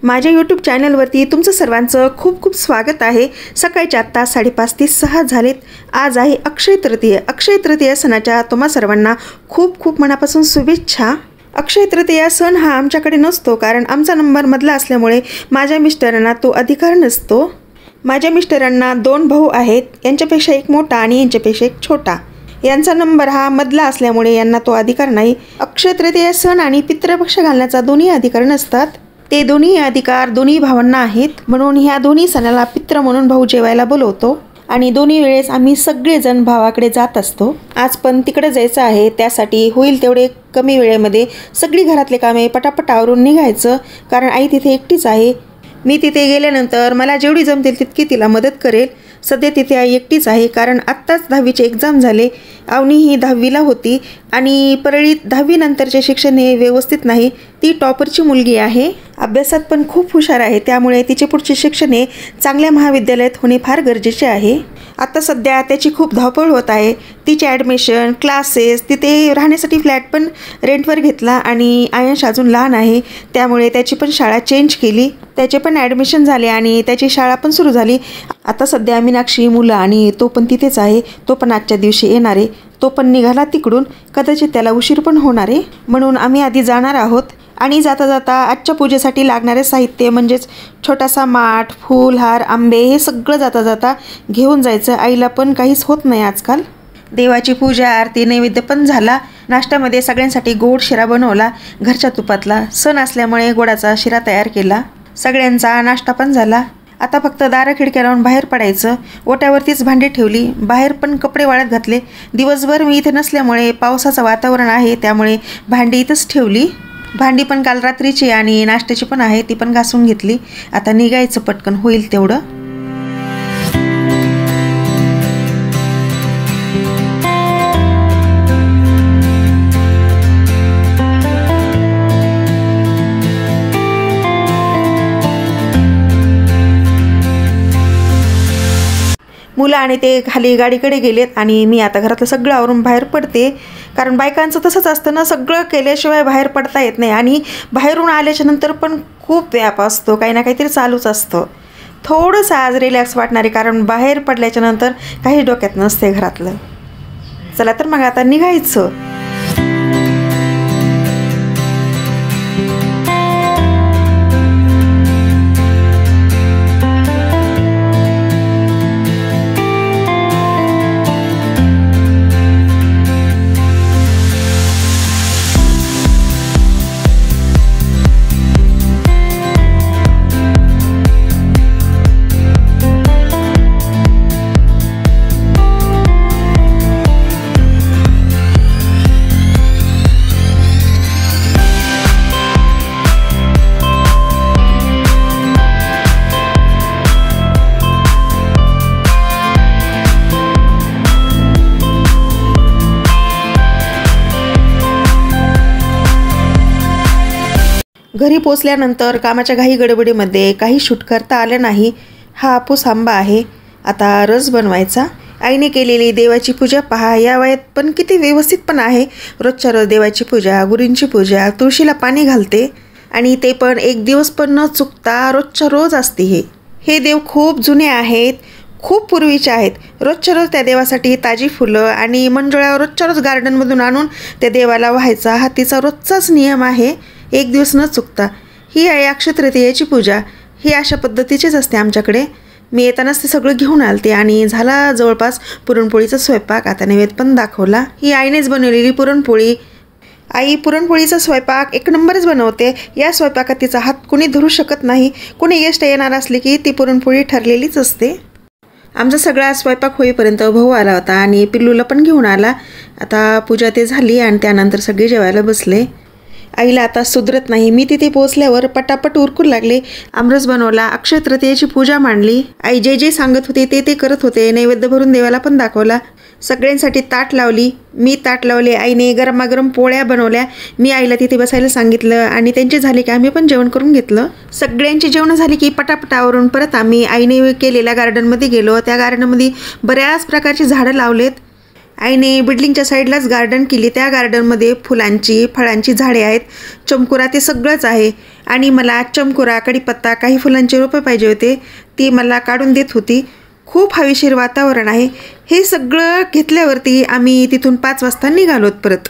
माझ्या YouTube चॅनलवरती तुमचं सर्वांचं खूप खूप स्वागत आहे। सकाळचे आता 5:30 ते 6 झालेत। आज आहे अक्षय तृतीया। अक्षय तृतीया सणाच्या तुम्हा सर्वांना खूप खूप मनापासून शुभेच्छा। अक्षय तृतीया सण हा आमच्याकडे नसतो, कारण आमचा नंबर मधला असल्यामुळे माझ्या मिस्टरांना तो अधिकार नसतो। माझ्या मिस्टरांना 2 भाऊ आहेत, यांच्यापेक्षा एक मोठा आणि यांच्यापेक्षा एक छोटा। यांचा नंबर हा मधला असल्यामुळे यांना तो अधिकार नाही। अक्षय तृतीया सण आणि पितृपक्ष घालण्याचा दोन्ही अधिकार नसतात। ते दोन्ही अधिकार दोन्ही भावांना आहेत, म्हणून ह्या दोन्ही सणाला पितृ म्हणून भाऊ जेवायला बोलवतो आणि दोन्ही वेळेस आम्ही सगळेजण भावाकडे जात असतो। आज पण तिकडे जायचं आहे, त्यासाठी होईल तेवढे कमी वेळेमध्ये सगळी घरातले कामे पटापट आवरून निघायचं, कारण आई तिथे एकटीच आहे। मी तिथे गेल्यानंतर मला जेवढी जमतील तितकी तिला मदत करेल। सध्या तिथे आई एकटीच आहे, कारण आत्ताच 10वीचे एक्झाम झाले। अवनी ही 10वीला होती आणि परळीत 10वी नंतरचे शिक्षण हे व्यवस्थित नाही। ती टॉपरची मुलगी आहे, अभ्यासात पण खूप हुशार आहे, त्यामुळे तिचे पुढचे शिक्षण हे चांगल्या महाविद्यालयात होणे फार गरजेचे आहे। आता सध्या त्याची खूप धावपळ होत आहे। तिचे ॲडमिशन, क्लासेस, तिथे राहण्यासाठी फ्लॅट पण रेंटवर घेतला आणि आयंश अजून लहान आहे, त्यामुळे त्याची पण शाळा चेंज केली। त्याचे पण ॲडमिशन झाले आणि त्याची शाळा पण सुरू झाली। आता सध्या मीनाक्षी, मुलं आणि तो पण तिथेच आहे। तो पण आजच्या दिवशी येणार आहे। तो पण निघाला तिकडून, कदाचित त्याला उशीर पण होणार आहे, म्हणून आम्ही आधी जाणार आहोत। आणि जाता जाता आजच्या पूजेसाठी लागणारे साहित्य म्हणजेच छोटासा माठ, फूल, हार, आंबे हे सगळं जाता जाता घेऊन जायचं। आईला पण काहीच होत नाही आजकाल। देवाची पूजा, आरती, नैवेद्य पण झाला। नाश्त्यामध्ये सगळ्यांसाठी गोड शिरा बनवला, घरच्या तुपातला। सण असल्यामुळे गोडाचा शिरा तयार केला। सगळ्यांचा नाश्ता पण झाला। आता फक्त दारं खिडक्या लावून बाहेर पडायचं। ओट्यावरतीच भांडी ठेवली, बाहेर पण कपडे वाळत घातले। दिवसभर मी इथे नसल्यामुळे पावसाचं वातावरण आहे, त्यामुळे भांडी इथंच ठेवली। भांडी पण काल रात्रीची आणि नाश्त्याची पण आहे, ती पण घासून घेतली। आता निघायचं पटकन होईल तेवढं। मुलं आणि ते खाली गाडीकडे गेलेत आणि मी आता घरातलं सगळं आवरून बाहेर पडते, कारण बायकांचं तसंच असतं ना, सगळं केल्याशिवाय बाहेर पडता येत नाही। आणि बाहेरून आल्याच्या नंतर पण खूप व्याप असतो, काही ना काहीतरी चालूच असतं। थोडंसं आज रिलॅक्स वाटणारे, कारण बाहेर पडल्याच्या नंतर काही डोक्यात नसते घरातलं। चला तर मग आता निघायचं। घरी पोचल्यानंतर कामाच्या घाई गडबडीमध्ये काही शूट करता आलं नाही। हा हापूस आंबा आहे, आता रस बनवायचा। आईने केलेली देवाची पूजा पहा, या वयात पण किती व्यवस्थित पण आहे। रोजच्या रोज देवाची पूजा, गुरूंची पूजा, तुळशीला पाणी घालते आणि ते पण एक दिवस पण न चुकता रोजच्या रोज असते। हे देव खूप जुने आहेत, खूप पूर्वीचे आहेत। रोजच्या रोज त्या देवासाठी ताजी फुलं आणि मंजुळा रोजच्या रोज गार्डनमधून आणून त्या देवाला व्हायचा, हा तिचा रोजचाच नियम आहे, एक दिवस न चुकता। ही आहे अक्षय तृतीयेची पूजा। ही अशा पद्धतीचीच असते आमच्याकडे। मी येतानाच ते सगळं घेऊन आलते आणि झाला जवळपास पुरणपोळीचा स्वयंपाक। आता नैवेद्य पण दाखवला। ही आईनेच बनवलेली पुरणपोळी। आई पुरणपोळीचा स्वयंपाक एक नंबरच बनवते। या स्वयंपाकात तिचा हात कोणी धरू शकत नाही। कोणी गेस्ट येणार असले की ती पुरणपोळी ठरलेलीच असते। आमचा सगळा स्वयंपाक होईपर्यंत भाऊ आला होता आणि पिल्लूला पण घेऊन आला। आता पूजा ते झाली आणि त्यानंतर सगळे जेवायला बसले। आईला आता सुधरत नाही। मी तिथे पोहोचल्यावर पटापट उरकू लागले। आमरस बनवला, अक्षय तृतीयेची पूजा मांडली। आई जे जे सांगत होते ते करत होते। नैवेद्य भरून देवाला पण दाखवला। सगळ्यांसाठी ताट लावली, मी ताट लावले। आईने गरमागरम पोळ्या बनवल्या। मी आईला तिथे बसायला सांगितलं आणि त्यांचे झाले की आम्ही पण जेवण करून घेतलं। सगळ्यांची जेवण झाली की पटापटावरून परत आम्ही आईने केलेल्या गार्डनमध्ये गेलो। त्या गार्डनमध्ये बऱ्याच प्रकारची झाडं लावलेत। आईने बिल्डिंगच्या साईडलाच गार्डन केली। त्या गार्डनमध्ये फुलांची, फळांची झाडे आहेत, चमकुरा ते सगळंच आहे। आणि मला चमकुरा, कढीपत्ता, काही फुलांचे रोपं पाहिजे होते, ती मला काढून देत होती. खूप हवेशीर वातावरण आहे. हे सगळं घेतल्यावरती आम्ही तिथून 5 वाजता निघालोत परत.